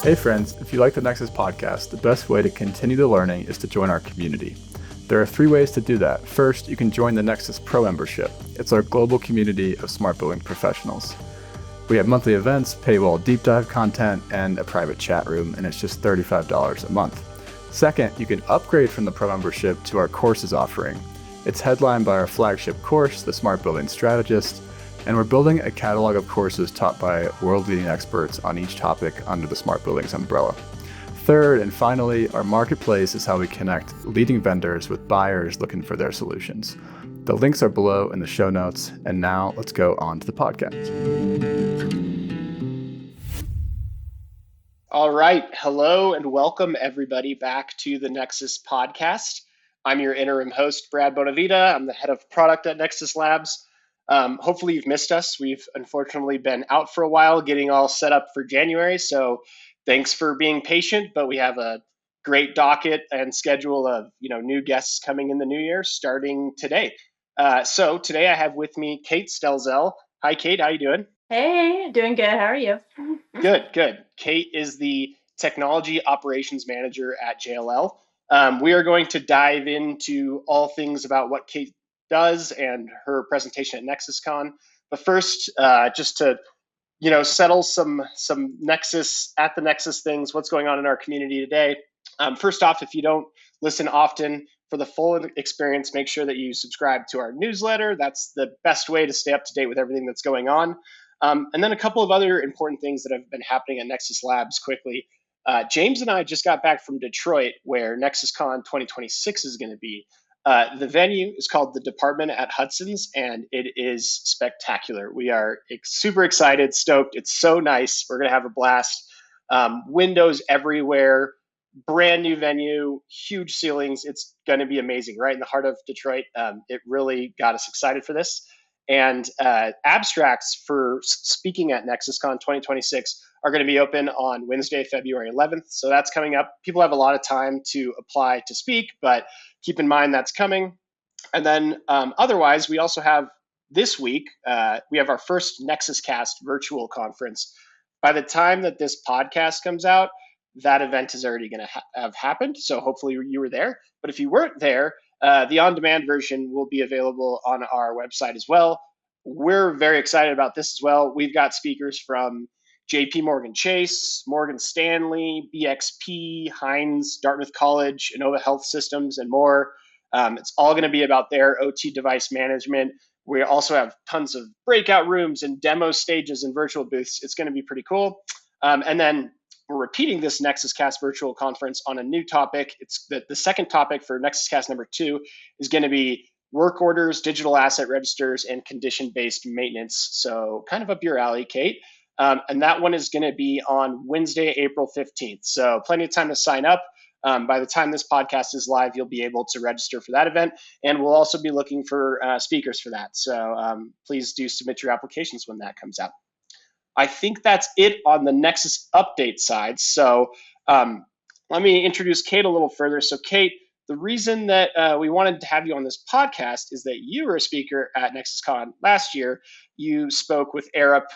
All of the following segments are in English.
Hey friends, if you like the Nexus Podcast, the best way to continue the learning is to join our community. There are 3 ways to do that. First, you can join the Nexus Pro membership. It's our global community of smart building professionals. We have monthly events, paywall deep dive content, and a private chat room, and it's just $35 a month. Second, you can upgrade from the Pro membership to our courses offering. It's headlined by our flagship course, The Smart Building Strategist, and we're building a catalog of courses taught by world-leading experts on each topic under the Smart Buildings umbrella. Third, and finally, our marketplace is how we connect leading vendors with buyers looking for their solutions. The links are below in the show notes, and now let's go on to the podcast. All right. Hello and welcome everybody back to the Nexus Podcast. I'm your interim host, Brad Bonavida. I'm the head of product at Nexus Labs. Hopefully you've missed us. We've unfortunately been out for a while getting all set up for January. So thanks for being patient, but we have a great docket and schedule of new guests coming in the new year starting today. So today I have with me Kate Stelzel. Hi, Kate. How you doing? Hey, doing good. How are you? Good. Kate is the Technology Operations Manager at JLL. We are going to dive into all things about what Kate does and her presentation at NexusCon. But first, just to settle some Nexus at the Nexus things, what's going on in our community today. First off, if you don't listen often, for the full experience, make sure that you subscribe to our newsletter. That's the best way to stay up to date with everything that's going on. And then a couple of other important things that have been happening at Nexus Labs quickly. James and I just got back from Detroit, where NexusCon 2026 is going to be. The venue is called the Department at Hudson's, and it is spectacular. We are super excited, stoked. It's so nice. We're going to have a blast. Windows everywhere, brand new venue, huge ceilings. It's going to be amazing, right in the heart of Detroit. It really got us excited for this. And abstracts for speaking at NexusCon 2026 are going to be open on Wednesday, February 11th. So that's coming up. People have a lot of time to apply to speak, but keep in mind that's coming. And then otherwise, we also have this week, we have our first Nexus Cast virtual conference. By the time that this podcast comes out, that event is already going to have happened. So hopefully you were there. But if you weren't there, the on-demand version will be available on our website as well. We're very excited about this as well. We've got speakers from JP Morgan Chase, Morgan Stanley, BXP, Heinz, Dartmouth College, Innova Health Systems, and more. It's all going to be about their OT device management. We also have tons of breakout rooms and demo stages and virtual booths. It's going to be pretty cool. And then we're repeating this Nexus Cast virtual conference on a new topic. It's the second topic for Nexus Cast number 2 is going to be work orders, digital asset registers, and condition-based maintenance. So kind of up your alley, Kate. And that one is going to be on Wednesday, April 15th. So plenty of time to sign up. By the time this podcast is live, you'll be able to register for that event. And we'll also be looking for speakers for that. So please do submit your applications when that comes out. I think that's it on the Nexus update side. So let me introduce Kate a little further. So Kate, the reason that we wanted to have you on this podcast is that you were a speaker at NexusCon last year. You spoke with Arup,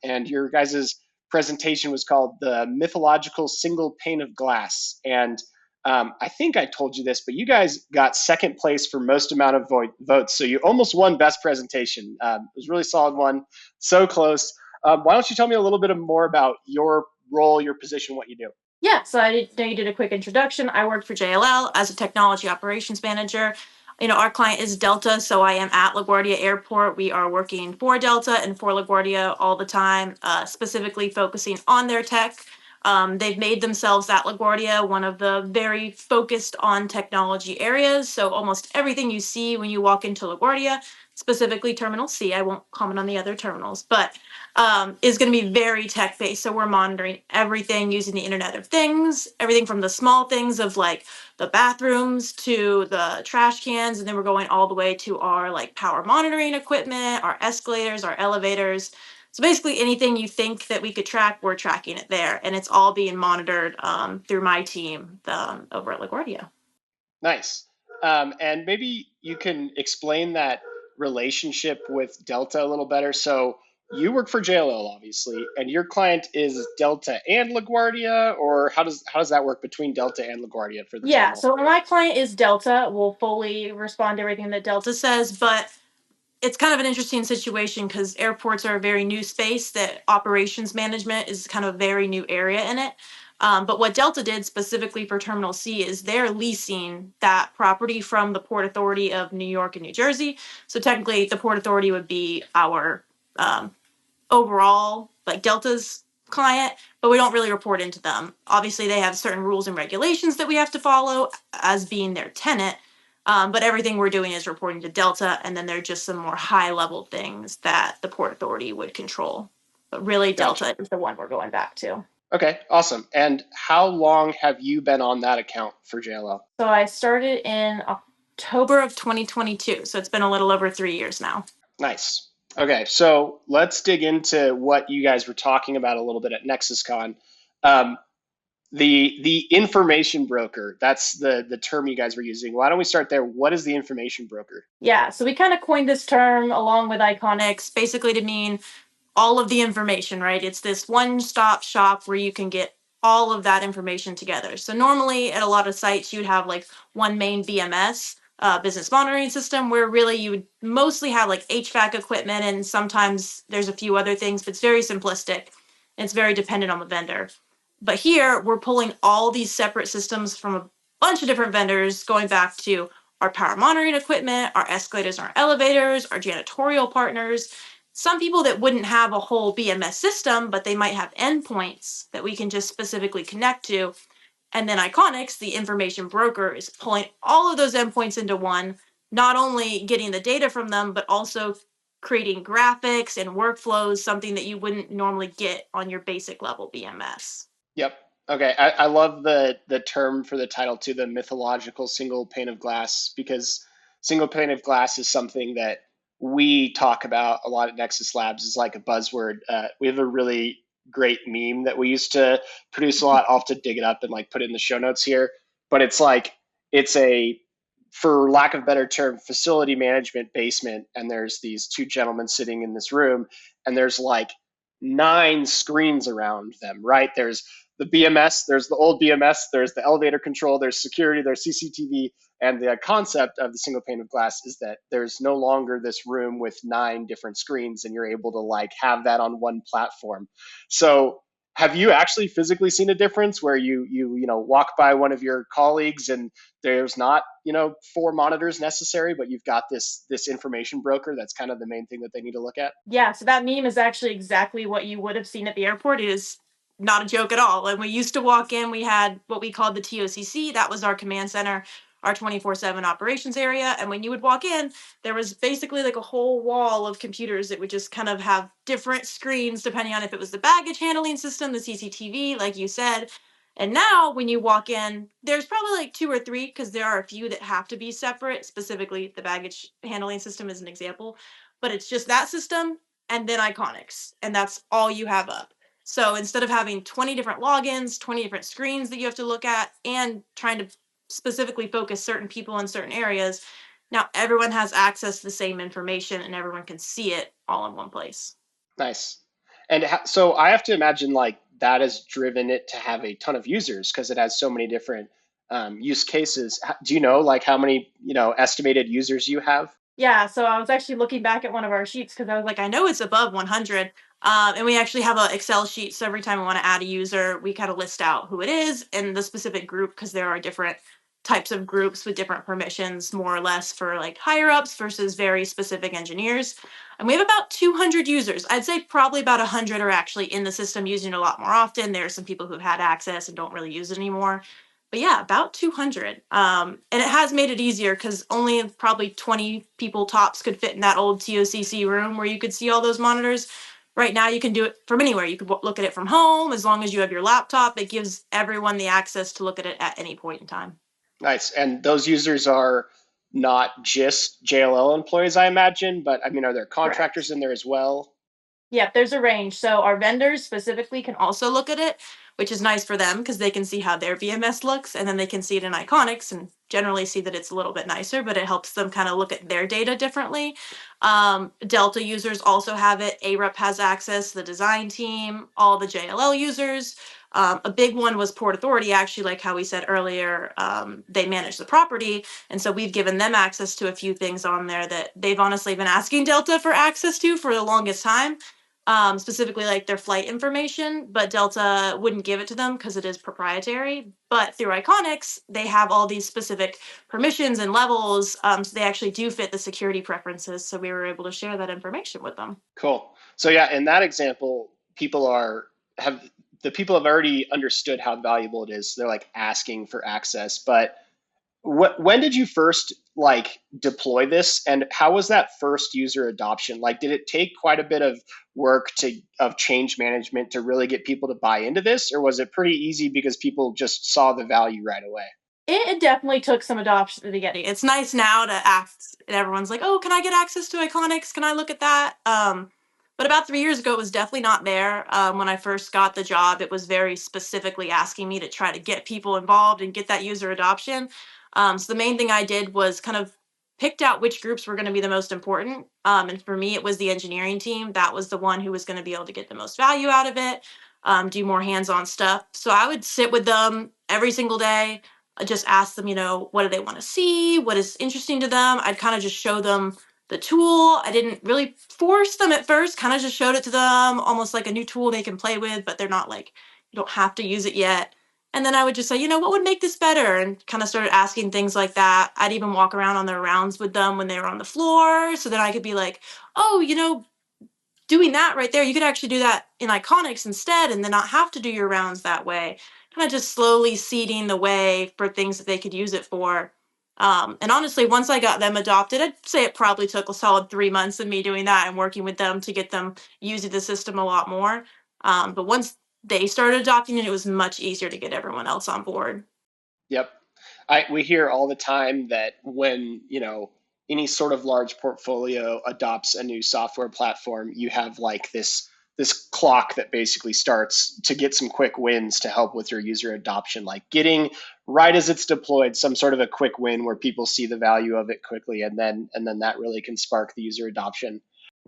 and your guys' presentation was called the Mythological Single Pane of Glass. And I think I told you this, but you guys got second place for most amount of votes. So you almost won best presentation. It was a really solid one, so close. Why don't you tell me a little bit more about your role, your position, what you do? Yeah, so I know you did a quick introduction. I work for JLL as a technology operations manager. Our client is Delta, so I am at LaGuardia Airport. We are working for Delta and for LaGuardia all the time, specifically focusing on their tech. They've made themselves at LaGuardia one of the very focused on technology areas. So almost everything you see when you walk into LaGuardia, specifically Terminal C, I won't comment on the other terminals, but is going to be very tech-based. So we're monitoring everything using the Internet of Things, everything from the small things of like the bathrooms to the trash cans, and then we're going all the way to our like power monitoring equipment, our escalators, our elevators. So basically anything you think that we could track, we're tracking it there. And it's all being monitored through my team over at LaGuardia. Nice. And maybe you can explain that relationship with Delta a little better. So you work for JLL, obviously, and your client is Delta and LaGuardia, or how does that work between Delta and LaGuardia for the Yeah, terminal? so my client is Delta. We'll fully respond to everything that Delta says, but it's kind of an interesting situation because airports are a very new space that operations management is kind of a very new area in it. But what Delta did specifically for Terminal C is they're leasing that property from the Port Authority of New York and New Jersey. So technically, the Port Authority would be our overall, like Delta's client, but we don't really report into them. Obviously, they have certain rules and regulations that we have to follow as being their tenant. But everything we're doing is reporting to Delta, and then there are just some more high level things that the Port Authority would control. But really, Gotcha. Delta is the one we're going back to. Okay, awesome. And how long have you been on that account for JLL? So I started in October of 2022. So it's been a little over 3 years now. Nice. Okay, so let's dig into what you guys were talking about a little bit at NexusCon. The information broker, that's the term you guys were using. Why don't we start there? What is the information broker? Yeah, so we kind of coined this term along with Iconics basically to mean all of the information, right? It's this one-stop shop where you can get all of that information together. So normally at a lot of sites, you'd have like one main BMS, business monitoring system, where really you would mostly have like HVAC equipment, and sometimes there's a few other things, but it's very simplistic. And it's very dependent on the vendor. But here we're pulling all these separate systems from a bunch of different vendors, going back to our power monitoring equipment, our escalators and our elevators, our janitorial partners. Some people that wouldn't have a whole BMS system, but they might have endpoints that we can just specifically connect to. And then Iconics, the information broker, is pulling all of those endpoints into one, not only getting the data from them, but also creating graphics and workflows, something that you wouldn't normally get on your basic level BMS. Yep. Okay. I love the term for the title too, the mythological single pane of glass, because single pane of glass is something that we talk about a lot at Nexus Labs. Is like a buzzword. We have a really great meme that we used to produce a lot. I'll have to dig it up and like put it in the show notes here. But it's like it's a, for lack of a better term, facility management basement, and there's these two gentlemen sitting in this room, and there's like 9 screens around them, right? There's the BMS, there's the old BMS, there's the elevator control, there's security, there's CCTV, and the concept of the single pane of glass is that there's no longer this room with 9 different screens, and you're able to like have that on one platform. So have you actually physically seen a difference where you walk by one of your colleagues and there's not 4 monitors necessary, but you've got this information broker that's kind of the main thing that they need to look at? Yeah, so that meme is actually exactly what you would have seen at the airport. It is not a joke at all. And we used to walk in, we had what we called the TOCC. That was our command center, our 24/7 operations area. And when you would walk in, there was basically like a whole wall of computers that would just kind of have different screens depending on if it was the baggage handling system, the CCTV, like you said. And now when you walk in, there's probably like 2 or 3, because there are a few that have to be separate. Specifically, the baggage handling system is an example, but it's just that system and then Iconics, and that's all you have up. So instead of having 20 different logins, 20 different screens that you have to look at, and trying to specifically focus certain people in certain areas, now everyone has access to the same information and everyone can see it all in one place. Nice. And so I have to imagine like that has driven it to have a ton of users because it has so many different use cases. Do you know like how many estimated users you have? Yeah, so I was actually looking back at one of our sheets because I was like, I know it's above 100. And we actually have an Excel sheet. So every time we want to add a user, we kind of list out who it is and the specific group, because there are different types of groups with different permissions, more or less, for like higher ups versus very specific engineers. And we have about 200 users. I'd say probably about 100 are actually in the system using it a lot more often. There are some people who've had access and don't really use it anymore. But yeah, about 200. And it has made it easier because only probably 20 people tops could fit in that old TOCC room where you could see all those monitors. Right now, you can do it from anywhere. You could look at it from home as long as you have your laptop. It gives everyone the access to look at it at any point in time. Nice. And those users are not just JLL employees, I imagine, but I mean, are there contractors in there as well? Yep, there's a range. So our vendors specifically can also look at it, which is nice for them because they can see how their VMS looks and then they can see it in Iconics and generally see that it's a little bit nicer, but it helps them kind of look at their data differently. Delta users also have it. AREP has access, the design team, all the JLL users. A big one was Port Authority, actually, like how we said earlier, they manage the property. And so we've given them access to a few things on there that they've honestly been asking Delta for access to for the longest time, specifically like their flight information, but Delta wouldn't give it to them because it is proprietary. But through Iconics, they have all these specific permissions and levels, so they actually do fit the security preferences. So we were able to share that information with them. Cool. So yeah, in that example, people have already understood how valuable it is. They're like asking for access. But when did you first like deploy this, and how was that first user adoption? Like, did it take quite a bit of work of change management to really get people to buy into this, or was it pretty easy because people just saw the value right away? It definitely took some adoption at the beginning. It's nice now to ask, and everyone's like, "Oh, can I get access to Iconics? Can I look at that?" But about 3 years ago, it was definitely not there. When I first got the job, it was very specifically asking me to try to get people involved and get that user adoption. So the main thing I did was kind of picked out which groups were going to be the most important. And for me, it was the engineering team. That was the one who was going to be able to get the most value out of it, do more hands-on stuff. So I would sit with them every single day, just ask them, what do they want to see? What is interesting to them? I'd kind of just show them the tool. I didn't really force them at first, kind of just showed it to them, almost like a new tool they can play with, but they're not like, you don't have to use it yet. And then I would just say, what would make this better? And kind of started asking things like that. I'd even walk around on their rounds with them when they were on the floor. So then I could be like, oh, doing that right there, you could actually do that in Iconics instead and then not have to do your rounds that way. Kind of just slowly seeding the way for things that they could use it for. And honestly, once I got them adopted, I'd say it probably took a solid 3 months of me doing that and working with them to get them using the system a lot more. But once they started adopting it, it was much easier to get everyone else on board. Yep. We hear all the time that when, any sort of large portfolio adopts a new software platform, you have like this clock that basically starts to get some quick wins to help with your user adoption, like getting right as it's deployed some sort of a quick win where people see the value of it quickly, and then that really can spark the user adoption.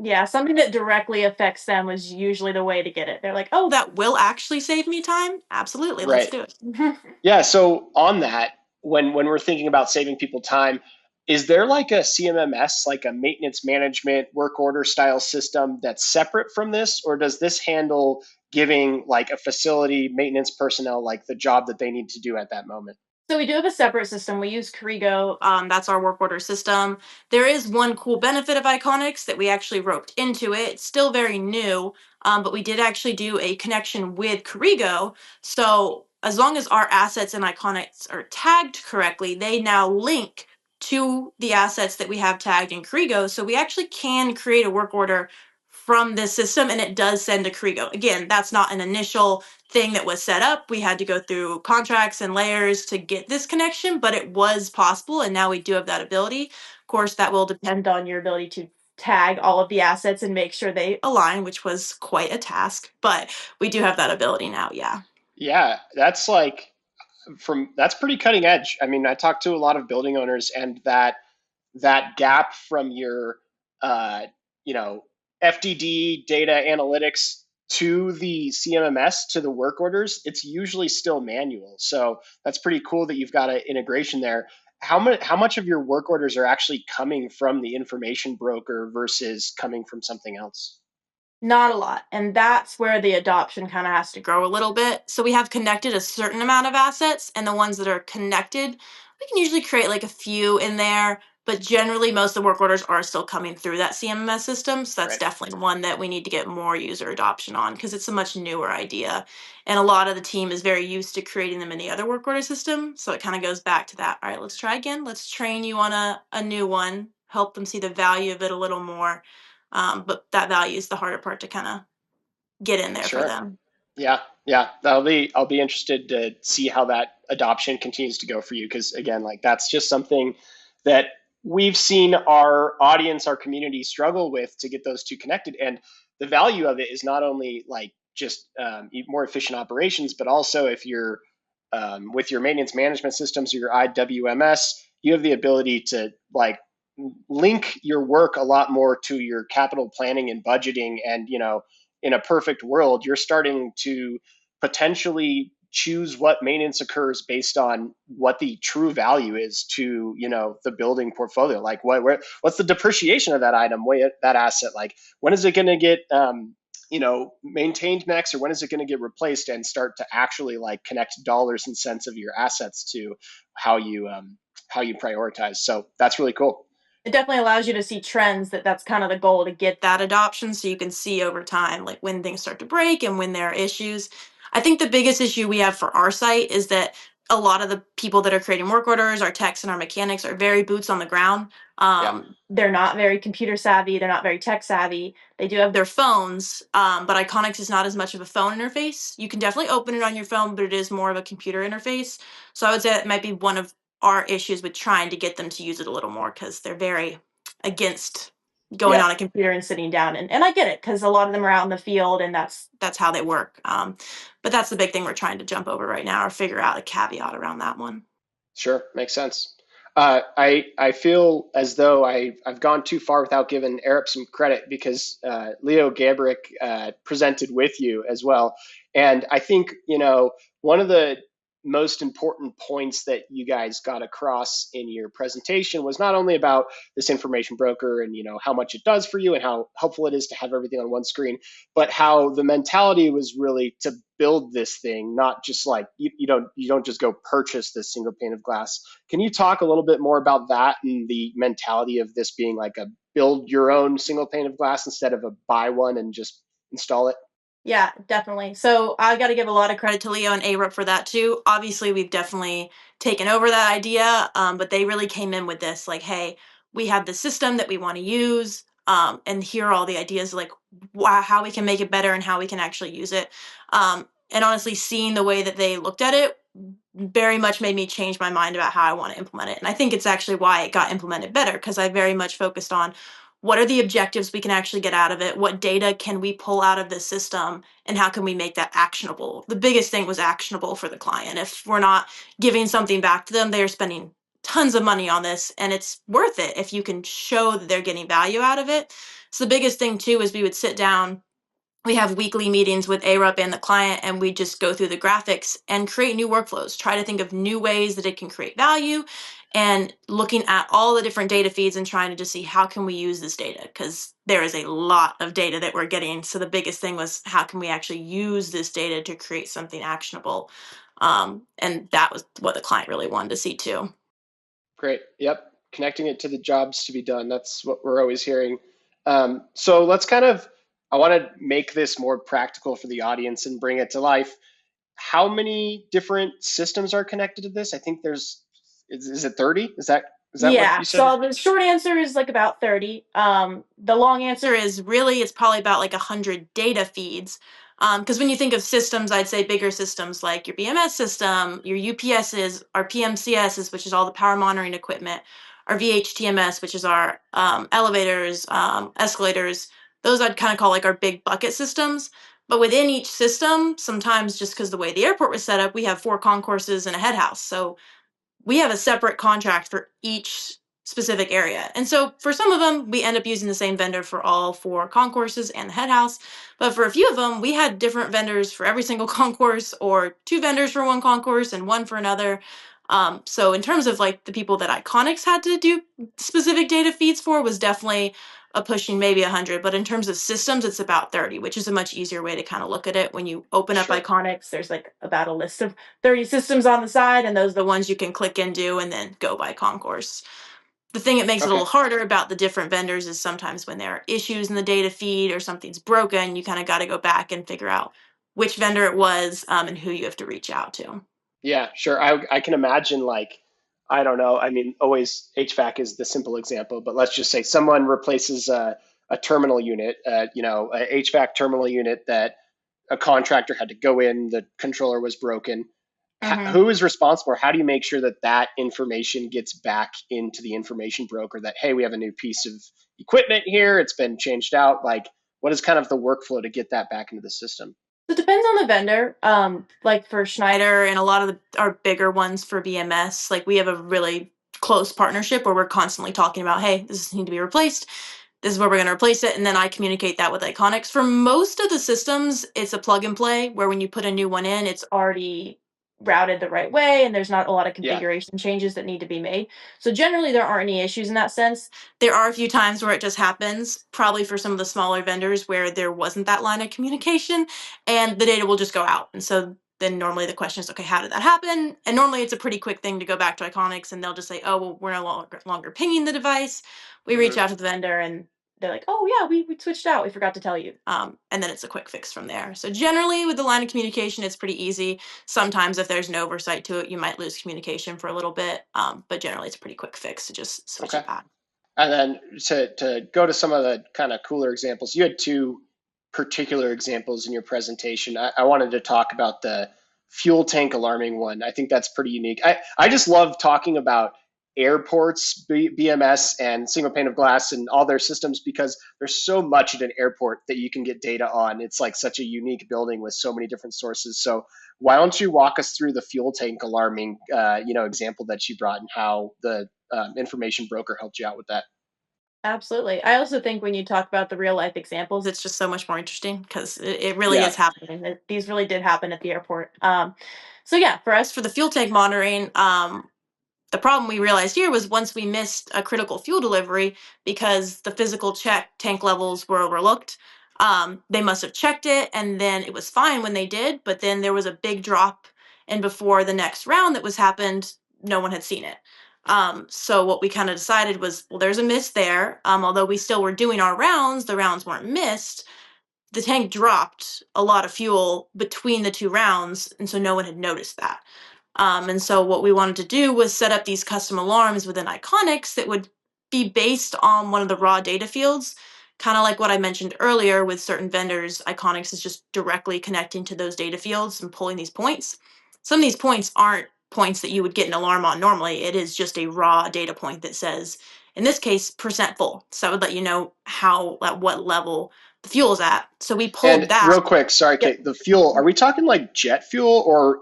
Yeah, something that directly affects them was usually the way to get it. They're like, oh, that will actually save me time? Absolutely, let's Right. do it. Yeah. So on that, when we're thinking about saving people time, is there like a CMMS, like a maintenance management work order style system that's separate from this, or does this handle giving like a facility maintenance personnel like the job that they need to do at that moment? So we do have a separate system. We use Corrigo. That's our work order system. There is one cool benefit of Iconics that we actually roped into it. It's still very new, but we did actually do a connection with Corrigo. So as long as our assets in Iconics are tagged correctly, they now link to the assets that we have tagged in Corrigo. So we actually can create a work order from this system, and it does send to Corrigo. Again, that's not an initial thing that was set up. We had to go through contracts and layers to get this connection, but it was possible, and now we do have that ability. Of course, that will depend on your ability to tag all of the assets and make sure they align, which was quite a task, but we do have that ability now. Yeah. Yeah, that's pretty cutting edge. I mean, I talked to a lot of building owners, and that gap from your uh, you know FDD data analytics to the CMMS to the work orders, it's usually still manual. So that's pretty cool that you've got an integration there. How much of your work orders are actually coming from the information broker versus coming from something else? Not a lot. And that's where the adoption kind of has to grow a little bit. So we have connected a certain amount of assets, and the ones that are connected, we can usually create like a few in there. But generally, most of the work orders are still coming through that CMMS system. So that's Right. definitely one that we need to get more user adoption on because it's a much newer idea. And a lot of the team is very used to creating them in the other work order system. So it kind of goes back to that. All right, let's try again. Let's train you on a new one, help them see the value of it a little more, but that value is the harder part to kind of get in there for Sure. them. Yeah, yeah. I'll be interested to see how that adoption continues to go for you, because again, like that's just something that we've seen our audience, our community struggle with to get those two connected. And the value of it is not only like just more efficient operations, but also if you're with your maintenance management systems or your IWMS, you have the ability to like link your work a lot more to your capital planning and budgeting. And, in a perfect world, you're starting to potentially choose what maintenance occurs based on what the true value is to, the building portfolio. Like what's the depreciation of that item, that asset? Like when is it going to get, maintained next, or when is it going to get replaced, and start to actually like connect dollars and cents of your assets to how you prioritize. So that's really cool. It definitely allows you to see trends. That's kind of the goal, to get that adoption, so you can see over time like when things start to break and when there are issues. I think the biggest issue we have for our site is that a lot of the people that are creating work orders, our techs and our mechanics, are very boots on the ground. They're not very computer savvy, they're not very tech savvy. They do have their phones, but Iconics is not as much of a phone interface. You can definitely open it on your phone, but it is more of a computer interface. So I would say that might be one of our issues with trying to get them to use it a little more, because they're very against going Yeah. on a computer and sitting down. And I get it, because a lot of them are out in the field and that's how they work. But that's the big thing we're trying to jump over right now, or figure out a caveat around that one. Sure, makes sense. I feel as though I've gone too far without giving Arup some credit, because Leo Gabrick presented with you as well. And I think, one of the most important points that you guys got across in your presentation was not only about this information broker and, how much it does for you and how helpful it is to have everything on one screen, but how the mentality was really to build this thing, not just like you don't just go purchase this single pane of glass. Can you talk a little bit more about that and the mentality of this being like a build your own single pane of glass instead of a buy one and just install it? Yeah, definitely. So I got to give a lot of credit to Leo and Arup for that too. Obviously, we've definitely taken over that idea, but they really came in with this like, hey, we have the system that we want to use, and here are all the ideas, like how we can make it better and how we can actually use it. And honestly, seeing the way that they looked at it very much made me change my mind about how I want to implement it. And I think it's actually why it got implemented better, because I very much focused on what are the objectives we can actually get out of it? What data can we pull out of the system? And how can we make that actionable? The biggest thing was actionable for the client. If we're not giving something back to them, they're spending tons of money on this, and it's worth it if you can show that they're getting value out of it. So the biggest thing too is we would sit down, we have weekly meetings with ARUP and the client, and we just go through the graphics and create new workflows, try to think of new ways that it can create value, and looking at all the different data feeds and trying to just see how can we use this data, because there is a lot of data that we're getting. So the biggest thing was, how can we actually use this data to create something actionable? And that was what the client really wanted to see too. Great. Yep. Connecting it to the jobs to be done. That's what we're always hearing. So let's I want to make this more practical for the audience and bring it to life. How many different systems are connected to this? I think is it 30? Is that what you said? So the short answer is like about 30. The long answer is really it's probably about like 100 data feeds. Because when you think of systems, I'd say bigger systems like your BMS system, your UPSs, our PMCSs, which is all the power monitoring equipment, our VHTMS, which is our elevators, escalators. Those I'd kind of call like our big bucket systems. But within each system, sometimes just because the way the airport was set up, we have 4 concourses and a head house. So we have a separate contract for each specific area. And so for some of them, we end up using the same vendor for all 4 concourses and the head house. But for a few of them, we had different vendors for every single concourse, or 2 vendors for one concourse and 1 for another. So in terms of like the people that Iconics had to do specific data feeds for, was definitely a pushing maybe 100. But in terms of systems, it's about 30, which is a much easier way to kind of look at it. When you open up Sure. Iconics, there's like about a list of 30 systems on the side, and those are the ones you can click into and then go by concourse. The thing that makes it a little harder about the different vendors is sometimes when there are issues in the data feed or something's broken, you kind of got to go back and figure out which vendor it was, and who you have to reach out to. Yeah, sure. I can imagine, like, I don't know. I mean, always HVAC is the simple example, but let's just say someone replaces a terminal unit, a HVAC terminal unit that a contractor had to go in, the controller was broken. Who is responsible? How do you make sure that that information gets back into the information broker that, hey, we have a new piece of equipment here, it's been changed out? Like, what is kind of the workflow to get that back into the system? It depends on the vendor. Like for Schneider and a lot of our bigger ones for BMS, like we have a really close partnership where we're constantly talking about, hey, this needs to be replaced. This is where we're going to replace it. And then I communicate that with Iconics. For most of the systems, it's a plug and play where when you put a new one in, it's already routed the right way and there's not a lot of configuration changes that need to be made. So generally there aren't any issues in that sense. There are a few times where it just happens, probably for some of the smaller vendors where there wasn't that line of communication and the data will just go out. And so then normally the question is, okay, how did that happen? And normally it's a pretty quick thing to go back to Iconics and they'll just say, oh, well, we're no longer pinging the device. We reach out to the vendor and they're like, oh yeah, we switched out. We forgot to tell you. And then it's a quick fix from there. So generally with the line of communication, it's pretty easy. Sometimes if there's no oversight to it, you might lose communication for a little bit. But generally it's a pretty quick fix to just switch it back. And then to go to some of the kind of cooler examples, you had two particular examples in your presentation. I wanted to talk about the fuel tank alarming one. I think that's pretty unique. I just love talking about airports, BMS and single pane of glass and all their systems because there's so much at an airport that you can get data on. It's like such a unique building with so many different sources. So why don't you walk us through the fuel tank alarming example that you brought and how the information broker helped you out with that? Absolutely. I also think when you talk about the real life examples, it's just so much more interesting because it really is happening. These really did happen at the airport. So yeah, for us, for the fuel tank monitoring, the problem we realized here was once we missed a critical fuel delivery because the physical check tank levels were overlooked, they must have checked it and then it was fine when they did, but then there was a big drop and before the next round that was happened, no one had seen it. So what we kind of decided was, well, there's a miss there. Although we still were doing our rounds, the rounds weren't missed. The tank dropped a lot of fuel between the two rounds, and so no one had noticed that. And so what we wanted to do was set up these custom alarms within Iconics that would be based on one of the raw data fields, kind of like what I mentioned earlier with certain vendors. Iconics is just directly connecting to those data fields and pulling these points. Some of these points aren't points that you would get an alarm on normally. It is just a raw data point that says, in this case, percent full. So that would let you know at what level the fuel is at. So we pulled that. Real quick, sorry, Kate, the fuel, are we talking like jet fuel or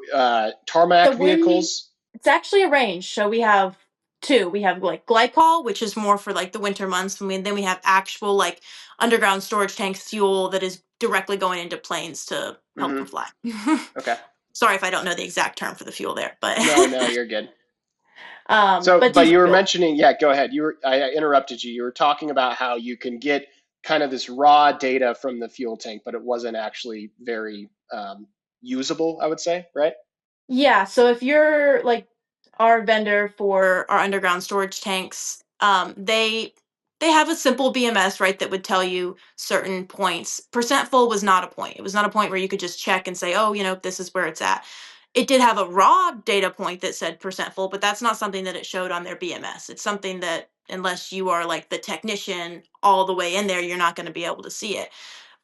tarmac vehicles? It's actually a range. So we have two. We have like glycol, which is more for like the winter months. And then we have actual like underground storage tank fuel that is directly going into planes to help them fly. Okay. Sorry if I don't know the exact term for the fuel there, but no, you're good. But you were mentioning, go ahead. I interrupted you. You were talking about how you can get kind of this raw data from the fuel tank, but it wasn't actually very usable, I would say, right? Yeah. So if you're like our vendor for our underground storage tanks, they have a simple BMS, right, that would tell you certain points. Percent full was not a point. It was not a point where you could just check and say, oh, this is where it's at. It did have a raw data point that said percent full, but that's not something that it showed on their BMS. It's something that unless you are like the technician all the way in there, you're not going to be able to see it.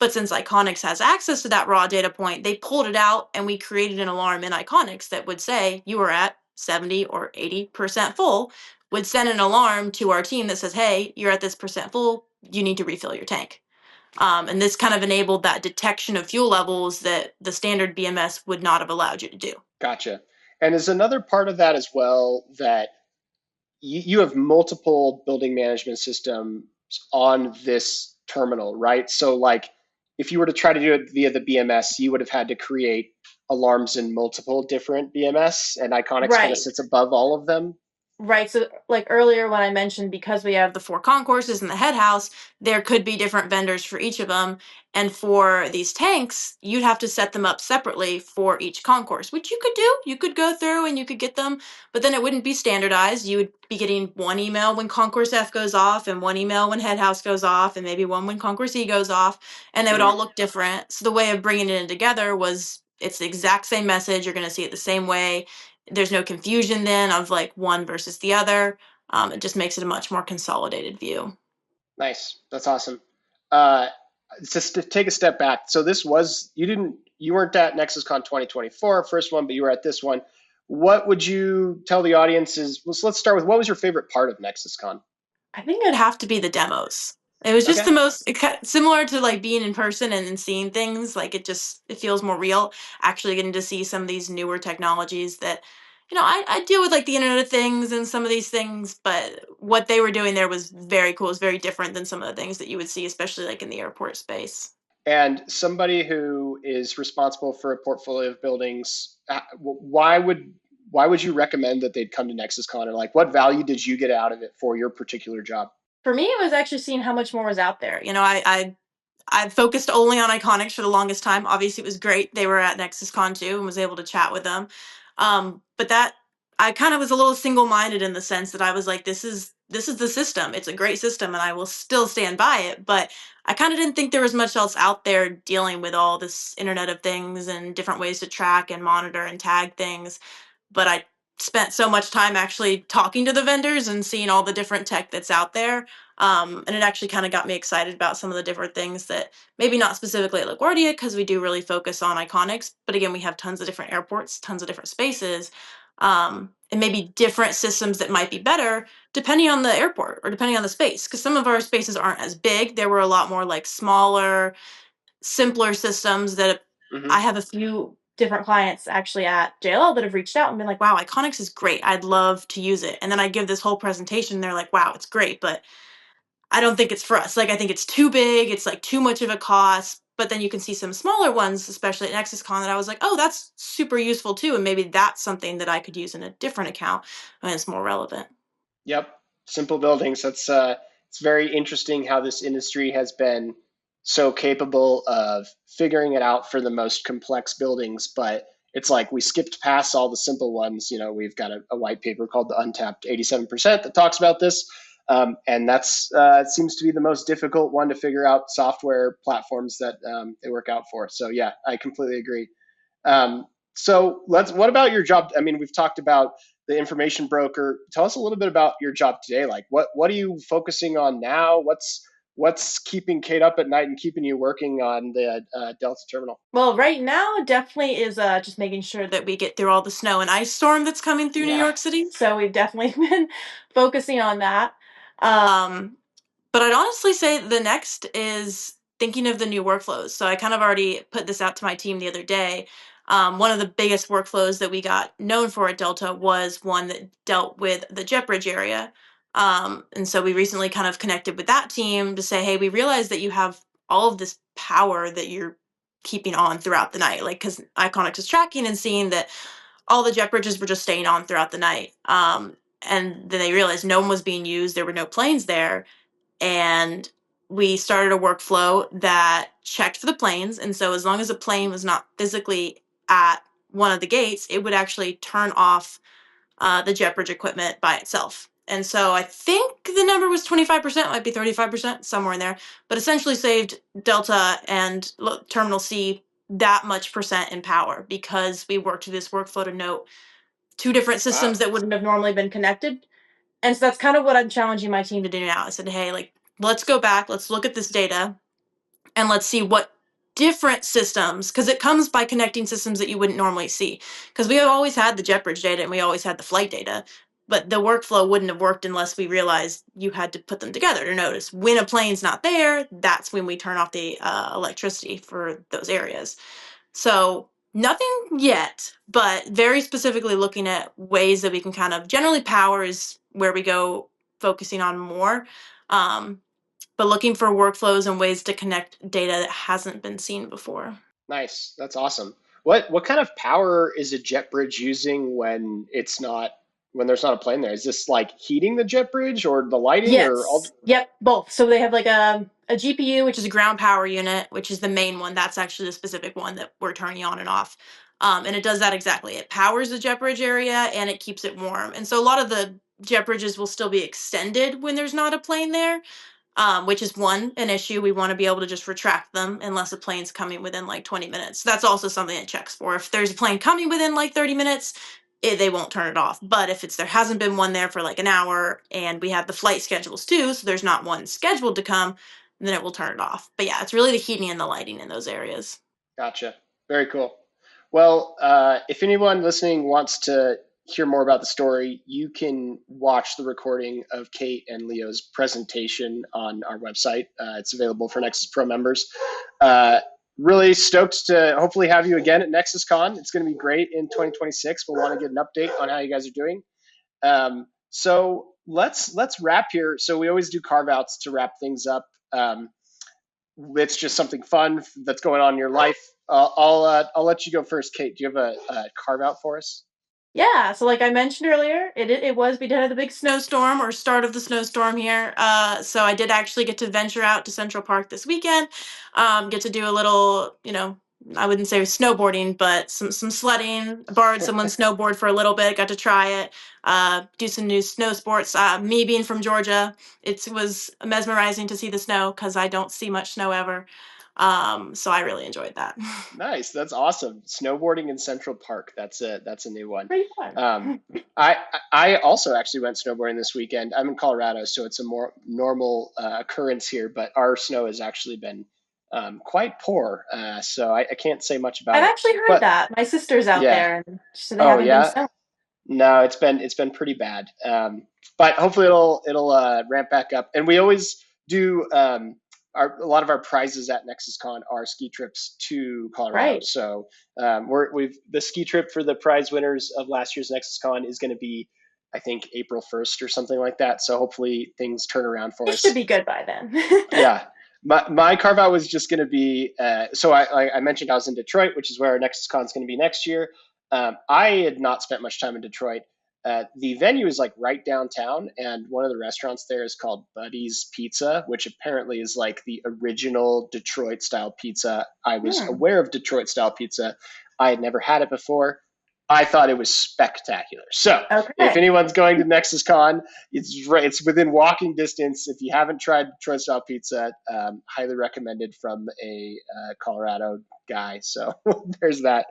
But since Iconics has access to that raw data point, they pulled it out and we created an alarm in Iconics that would say you are at 70 or 80% full, would send an alarm to our team that says, hey, you're at this percent full, you need to refill your tank. And this kind of enabled that detection of fuel levels that the standard BMS would not have allowed you to do. Gotcha. And is another part of that as well that you have multiple building management systems on this terminal, right? So like if you were to try to do it via the BMS, you would have had to create alarms in multiple different BMS, and Iconics kind of sits above all of them. Right. So like earlier when I mentioned, because we have the 4 concourses and the head house, there could be different vendors for each of them. And for these tanks, you'd have to set them up separately for each concourse, which you could do. You could go through and you could get them, but then it wouldn't be standardized. You would be getting one email when concourse F goes off and one email when head house goes off and maybe one when concourse E goes off, and they would all look different. So the way of bringing it in together was it's the exact same message. You're going to see it the same way. There's no confusion then of like one versus the other. It just makes it a much more consolidated view. Nice. That's awesome. Just to take a step back. So this was, you weren't at NexusCon 2024, first one, but you were at this one. What would you tell the audience is, let's start with, what was your favorite part of NexusCon? I think it'd have to be the demos. It was just Okay. the most similar to like being in person and seeing things. Like it feels more real. Actually getting to see some of these newer technologies that, I deal with like the Internet of Things and some of these things, but what they were doing there was very cool. It was very different than some of the things that you would see, especially like in the airport space. And somebody who is responsible for a portfolio of buildings, why would you recommend that they'd come to NexusCon, or like what value did you get out of it for your particular job? For me, it was actually seeing how much more was out there. I focused only on Iconics for the longest time. Obviously, it was great. They were at NexusCon too and was able to chat with them. But that I kind of was a little single-minded in the sense that I was like, this is the system. It's a great system, and I will still stand by it. But I kind of didn't think there was much else out there dealing with all this Internet of Things and different ways to track and monitor and tag things. But I spent so much time actually talking to the vendors and seeing all the different tech that's out there. And it actually kind of got me excited about some of the different things that maybe not specifically at LaGuardia, because we do really focus on Iconics. But again, we have tons of different airports, tons of different spaces, and maybe different systems that might be better depending on the airport or depending on the space. Because some of our spaces aren't as big. There were a lot more like smaller, simpler systems that Mm-hmm. I have a few different clients actually at JLL that have reached out and been like, wow, Iconics is great. I'd love to use it. And then I give this whole presentation. And they're like, wow, it's great, but I don't think it's for us. Like, I think it's too big. It's like too much of a cost. But then you can see some smaller ones, especially at NexusCon, that I was like, oh, that's super useful too. And maybe that's something that I could use in a different account when it's more relevant. Yep, simple buildings. That's it's very interesting how this industry has been so capable of figuring it out for the most complex buildings, but it's like we skipped past all the simple ones. We've got a white paper called the Untapped 87% that talks about this, and that's it seems to be the most difficult one to figure out software platforms that they work out for. So yeah, I completely agree. So what about your job? I mean, we've talked about the information broker. Tell us a little bit about your job today. Like what are you focusing on now? What's keeping Kate up at night and keeping you working on the Delta terminal? Well, right now, definitely is just making sure that we get through all the snow and ice storm that's coming through New Yeah. York City. So we've definitely been focusing on that. Um, but I'd honestly say the next is thinking of the new workflows. So I kind of already put this out to my team the other day. One of the biggest workflows that we got known for at Delta was one that dealt with the jet bridge area. And so we recently kind of connected with that team to say, hey, we realize that you have all of this power that you're keeping on throughout the night. Like, because Iconics is tracking and seeing that all the jet bridges were just staying on throughout the night. And then they realized no one was being used. There were no planes there, and we started a workflow that checked for the planes. And so as long as a plane was not physically at one of the gates, it would actually turn off the jet bridge equipment by itself. And so I think the number was 25%, might be 35%, somewhere in there, but essentially saved Delta and Terminal C that much percent in power because we worked through this workflow to note two different Wow. systems that wouldn't have normally been connected. And so that's kind of what I'm challenging my team to do now. I said, hey, like, let's go back, let's look at this data, and let's see what different systems, because it comes by connecting systems that you wouldn't normally see. Because we have always had the JetBridge data and we always had the flight data, but the workflow wouldn't have worked unless we realized you had to put them together to notice when a plane's not there. That's when we turn off the electricity for those areas. So nothing yet, but very specifically looking at ways that we can kind of generally power is where we go focusing on more. Um, but looking for workflows and ways to connect data that hasn't been seen before. Nice. That's awesome. What kind of power is a jet bridge using when there's not a plane there? Is this like heating the jet bridge or the lighting or all? Yes. Yep. Both. So they have like a GPU, which is a ground power unit, which is the main one. That's actually the specific one that we're turning on and off. And it does that exactly. It powers the jet bridge area and it keeps it warm. And so a lot of the jet bridges will still be extended when there's not a plane there. Which is an issue. We want to be able to just retract them unless a plane's coming within like 20 minutes. That's also something it checks for. If there's a plane coming within like 30 minutes, they won't turn it off. But if there hasn't been one there for like an hour and we have the flight schedules too, so there's not one scheduled to come, then it will turn it off. But yeah, it's really the heating and the lighting in those areas. Gotcha. Very cool. Well, if anyone listening wants to hear more about the story, you can watch the recording of Kate and Leo's presentation on our website. It's available for Nexus Pro members. Really stoked to hopefully have you again at NexusCon. It's going to be great in 2026. We'll want to get an update on how you guys are doing. So let's wrap here. So we always do carve outs to wrap things up. It's just something fun that's going on in your life. I'll let you go first, Kate. Do you have a carve out for us? Yeah, so like I mentioned earlier, we did have the big snowstorm or start of the snowstorm here. So I did actually get to venture out to Central Park this weekend. Get to do a little, I wouldn't say snowboarding, but some sledding. Borrowed someone's snowboard for a little bit. Got to try it. Do some new snow sports. Me being from Georgia, it was mesmerizing to see the snow because I don't see much snow ever. So I really enjoyed that. Nice, that's awesome. Snowboarding in Central Park. That's a new one. Pretty fun. I also actually went snowboarding this weekend. I'm in Colorado, so it's a more normal occurrence here. But our snow has actually been quite poor, so I can't say much about I've it. actually heard But that. My sister's out yeah, there, and she said they oh haven't been yeah, snow. no, it's been pretty bad. But hopefully it'll ramp back up. And we always do a lot of our prizes at NexusCon are ski trips to Colorado. Right. So we've the ski trip for the prize winners of last year's NexusCon is going to be, I think, April 1st or something like that. So hopefully things turn around for It us. should be good by then. Yeah. My carve out was just going to be so I mentioned I was in Detroit, which is where our NexusCon is going to be next year. I had not spent much time in Detroit. The venue is like right downtown, and one of the restaurants there is called Buddy's Pizza, which apparently is like the original Detroit style pizza. I was aware of Detroit style pizza. I had never had it before. I thought it was spectacular. So if anyone's going to NexusCon, it's within walking distance. If you haven't tried Detroit style pizza, highly recommended from a Colorado guy. So there's that.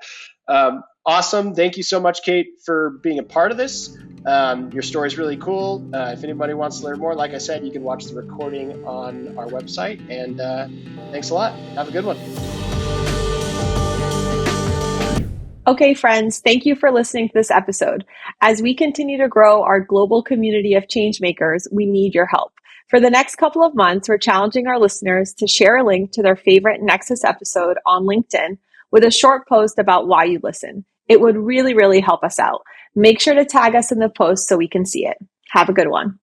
Awesome. Thank you so much, Kate, for being a part of this. Your story is really cool. If anybody wants to learn more, like I said, you can watch the recording on our website. And thanks a lot. Have a good one. Okay, friends, thank you for listening to this episode. As we continue to grow our global community of changemakers, we need your help. For the next couple of months, we're challenging our listeners to share a link to their favorite Nexus episode on LinkedIn with a short post about why you listen. It would really, really help us out. Make sure to tag us in the post so we can see it. Have a good one.